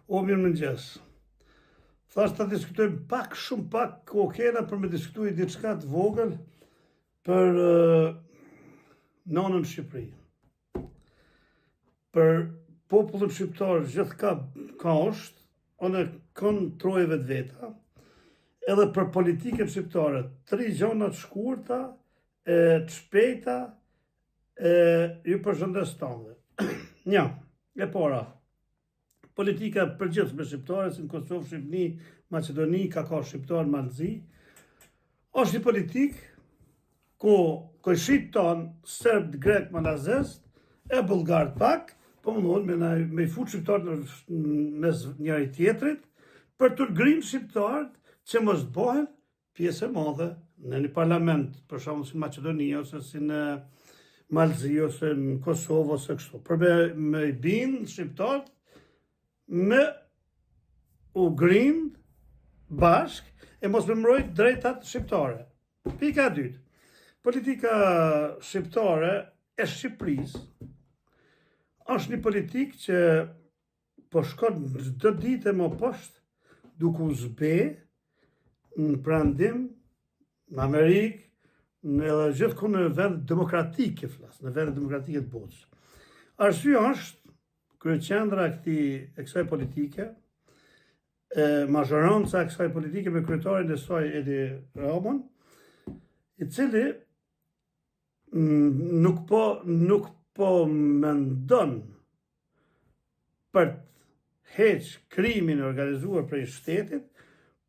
O, mirë mëngjes. Thash të diskutojmë pak, shumë pak, kena për me diskutuj diçka të vogël për nonën Shqipëri. Për popullin shqiptar gjithë ka është, onë kënë trojeve të veta, edhe për politikën shqiptare, 3 gjona të shkurta, të shpejta, ju përshëndes tonë. Një, e para, politika përgjithshme shqiptare, si në Kosovë, Shqipni, Macedoni, ka shqiptar, Malzi, është një politikë ku kojshit tonë, Serb, Grek, Malazes, e Bulgar pak, po mundohen me i fut shqiptarët mes njëri tjetrit, për të ngrimë shqiptarët që mos bëhen pjesë e madhe në një parlament, për shembull si në Macedoni, ose si në Malzi, ose në Kosovë, ose kështu. Për me i bind shqiptarët me u grind bashk e mos me mbrojt drejtat shqiptare. Pika e dytë. Politika shqiptare e Shqipërisë është një politikë që po shkon çdo ditë më poshtë, duke u zbe në prandim, në Amerikë, edhe gjithku në vend demokratike flas, në vend demokratike të botës. Arsyeja është kryeqendra e kësaj politike, mazhoronca e kësaj politike me kryetarin e saj Edi Ramon, i cili nuk po mendon për të heq krimin e organizuar prej shtetit,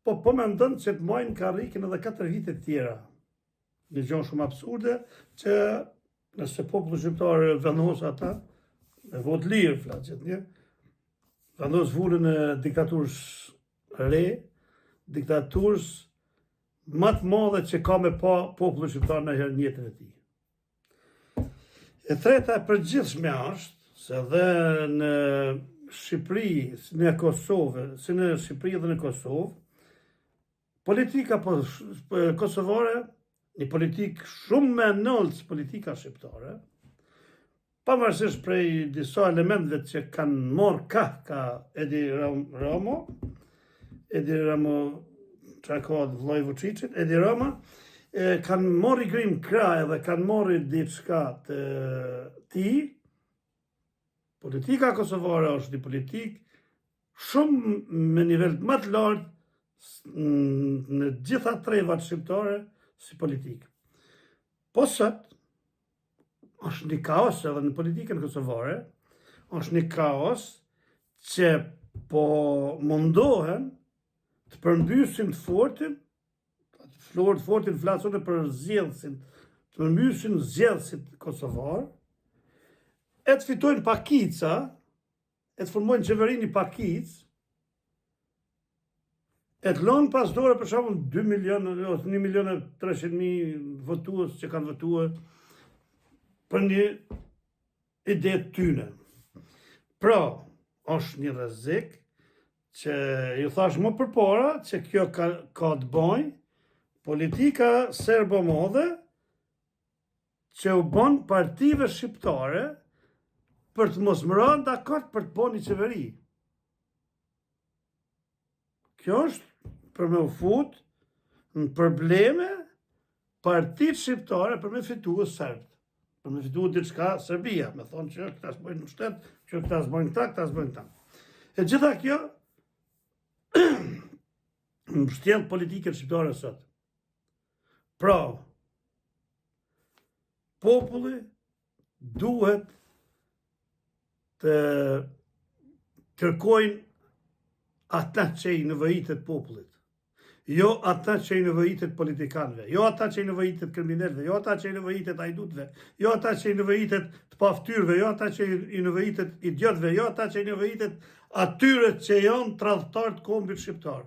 po mendon që të mojnë karrikin edhe 4 vite tjera. Një gjë shumë absurde, që nëse populli shqiptar vendos ata, me votë lirë flasjet një, vendos vullën e diktaturës re, diktaturës më të madhe që ka me pa populli shqiptar në herë njëtën e tij. E treta e përgjithshme është se dhe në Shqipëri, si në Kosovë, si në Shqipëri dhe në Kosovë, politika kosovare, një politikë shumë me nëllës politika shqiptare, pavarësisht prej disa elementëve që kanë morë ka Edi Rama, që ka vllai Vučićit, Edi Rama, kanë mori grim kraj dhe kanë mori diçka të ti. Politika kosovare është një politikë shumë me nivel më të lartë në gjitha trevat shqiptare si politikë. Po sot është një kaos edhe në politikën kosovare, është një kaos që po mundohen të përmbysin të fortin, fortin flasun e për zgjedhësin, të përmbysin zgjedhësit kosovar, e të fitojnë pakica, e të formojnë qeverin një pakic, e të lonë pas dore për shembull 2 milionë ose 1.300.000 votues që kanë votuar për një ide të tyne. Pra, është një rrezik që ju thash më përpara që kjo ka të bëjë politika serbo-modhe që u bën partive shqiptare për të mos më rënë dakord për të bën një qeveri. Kjo është për me u fut në probleme partitë shqiptare për me fitu Serbët, për me fitu diçka Serbia, me thonë që këta s'bojnë në shtet, që këta s'bojnë këta. E gjitha kjo mbështjell politikën shqiptare sot. Pra, populli duhet të kërkojnë ata që i nevojitet popullit, jo ata që i nevojitet politikanëve, jo ata që i nevojitet kriminalëve, jo ata që i nevojitet ajdutëve, jo ata që i nevojitet të paftyrëve, jo ata që i nevojitet idiotëve, jo ata që i nevojitet atyre që janë tradhtar të kombit shqiptar.